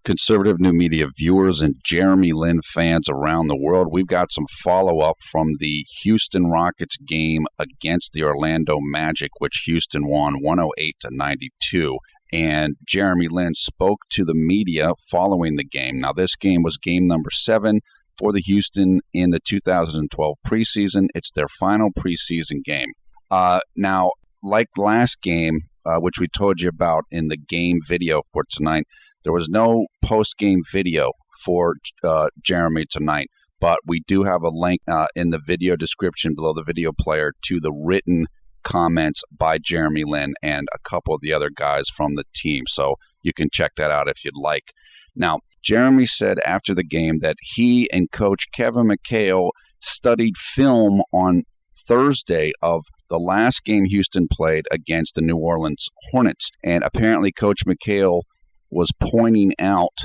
conservative new media viewers and Jeremy Lin fans around the world. We've got some follow-up from the Houston Rockets game against the Orlando Magic, which Houston won 108-92. And Jeremy Lin spoke to the media following the game. Now, this game was game number 7 for the Houston in the 2012 preseason. It's their final preseason game. Now, like last game, which we told you about in the game video for tonight, there was no post-game video for Jeremy tonight, but we do have a link in the video description below the video player to the written comments by Jeremy Lin and a couple of the other guys from the team. So you can check that out if you'd like. Now, Jeremy said after the game that he and Coach Kevin McHale studied film on Thursday of the last game Houston played against the New Orleans Hornets. And apparently Coach McHale was pointing out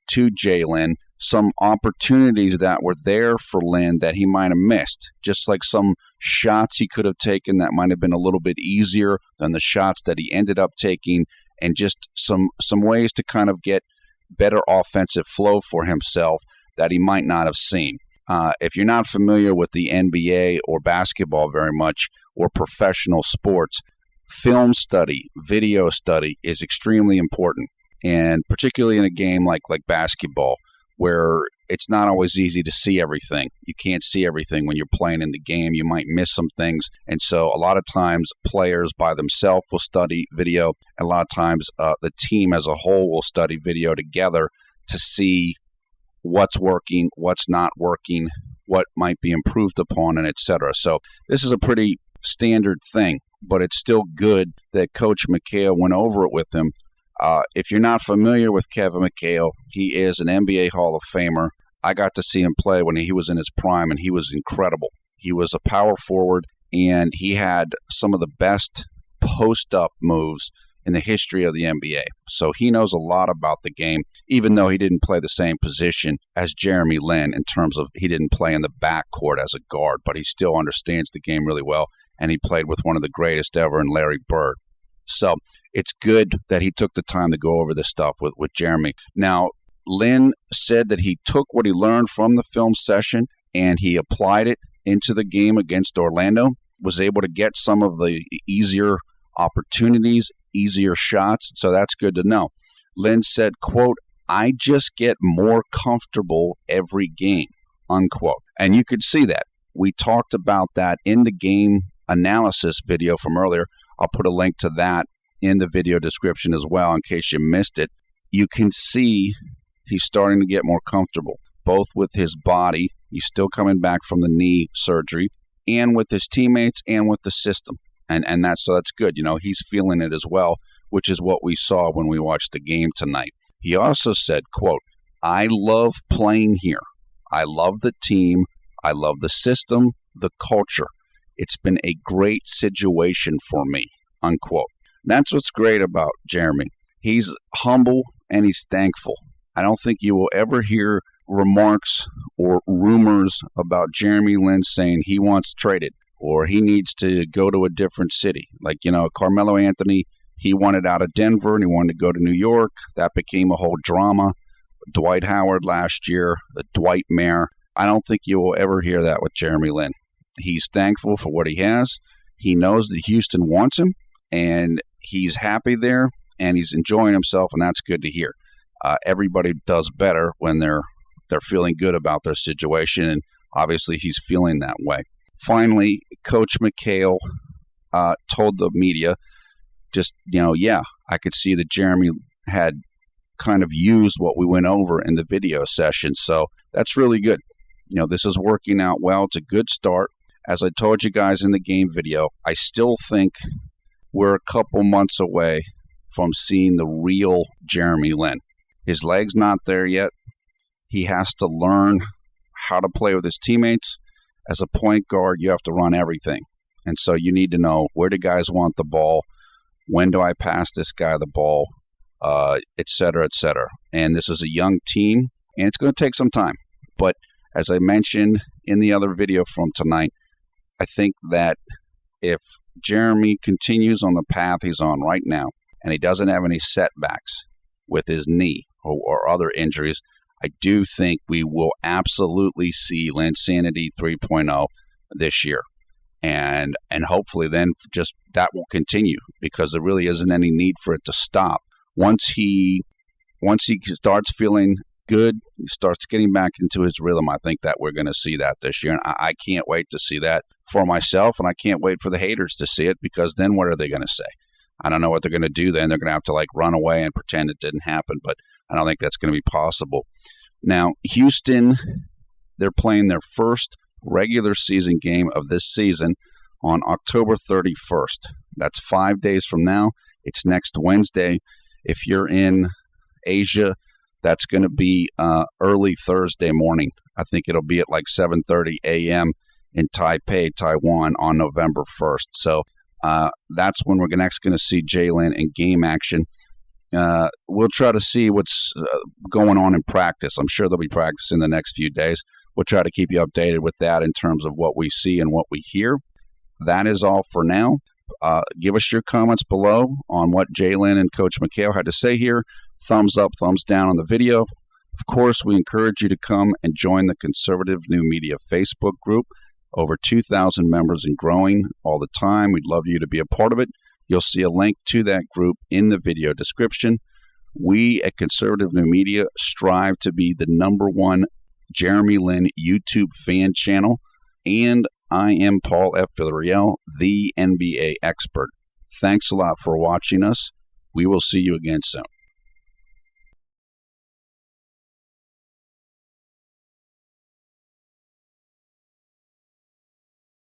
to J-Lin some opportunities that were there for Lin that he might have missed, just like some shots he could have taken that might have been a little bit easier than the shots that he ended up taking, and just some ways to kind of get better offensive flow for himself that he might not have seen. If you're not familiar with the NBA or basketball very much, or professional sports, film study, video study is extremely important. And particularly in a game like basketball, where it's not always easy to see everything. You can't see everything when you're playing in the game. You might miss some things. And so a lot of times players by themselves will study video. And a lot of times the team as a whole will study video together to see what's working, what's not working, what might be improved upon, and et cetera. So this is a pretty standard thing, but it's still good that Coach McHale went over it with him. If you're not familiar with Kevin McHale, he is an NBA Hall of Famer. I got to see him play when he was in his prime, and he was incredible. He was a power forward, and he had some of the best post-up moves in the history of the NBA. So he knows a lot about the game, even though he didn't play the same position as Jeremy Lin in terms of he didn't play in the backcourt as a guard, but he still understands the game really well, and he played with one of the greatest ever in Larry Bird. So it's good that he took the time to go over this stuff with Jeremy. Now, Lin said that he took what he learned from the film session and he applied it into the game against Orlando, was able to get some of the easier opportunities, easier shots. So that's good to know. Lin said, quote, "I just get more comfortable every game," unquote. And you could see that. We talked about that in the game analysis video from earlier. I'll put a link to that in the video description as well in case you missed it. You can see he's starting to get more comfortable, both with his body. He's still coming back from the knee surgery, and with his teammates and with the system. And that's good. You know, he's feeling it as well, which is what we saw when we watched the game tonight. He also said, quote, "I love playing here. I love the team. I love the system, the culture. It's been a great situation for me," unquote. That's what's great about Jeremy. He's humble and he's thankful. I don't think you will ever hear remarks or rumors about Jeremy Lin saying he wants traded or he needs to go to a different city. Like, you know, Carmelo Anthony, he wanted out of Denver and he wanted to go to New York. That became a whole drama. Dwight Howard last year, the Dwight Mare. I don't think you will ever hear that with Jeremy Lin. He's thankful for what he has. He knows that Houston wants him, and he's happy there, and he's enjoying himself, and that's good to hear. Everybody does better when they're feeling good about their situation, and obviously he's feeling that way. Finally, Coach McHale told the media, I could see that Jeremy had kind of used what we went over in the video session, so that's really good. You know, this is working out well. It's a good start. As I told you guys in the game video, I still think we're a couple months away from seeing the real Jeremy Lin. His leg's not there yet. He has to learn how to play with his teammates. As a point guard, you have to run everything. And so you need to know, where do guys want the ball? When do I pass this guy the ball? Et cetera, et cetera. And this is a young team, and it's going to take some time. But as I mentioned in the other video from tonight, I think that if Jeremy continues on the path he's on right now, and he doesn't have any setbacks with his knee or other injuries, I do think we will absolutely see Linsanity 3.0 this year. And hopefully then just that will continue, because there really isn't any need for it to stop. Once he starts feeling good, he starts getting back into his rhythm, I think that we're going to see that this year. And I can't wait to see that for myself, and I can't wait for the haters to see it, because then what are they going to say? I don't know what they're going to do then. They're going to have to run away and pretend it didn't happen, but I don't think that's going to be possible. Now, Houston, they're playing their first regular season game of this season on October 31st. That's 5 days from now. It's next Wednesday. If you're in Asia, that's going to be early Thursday morning. I think it'll be at 7:30 a.m. in Taipei, Taiwan on November 1st. So that's when we're next going to see J-Lin in game action. We'll try to see what's going on in practice. I'm sure they'll be practicing the next few days. We'll try to keep you updated with that in terms of what we see and what we hear. That is all for now. Give us your comments below on what J-Lin and Coach McHale had to say here. Thumbs up, thumbs down on the video. Of course, we encourage you to come and join the Conservative New Media Facebook group. Over 2,000 members and growing all the time. We'd love you to be a part of it. You'll see a link to that group in the video description. We at Conservative New Media strive to be the #1 Jeremy Lin YouTube fan channel. And I am Paul F. Villarreal, the NBA expert. Thanks a lot for watching us. We will see you again soon.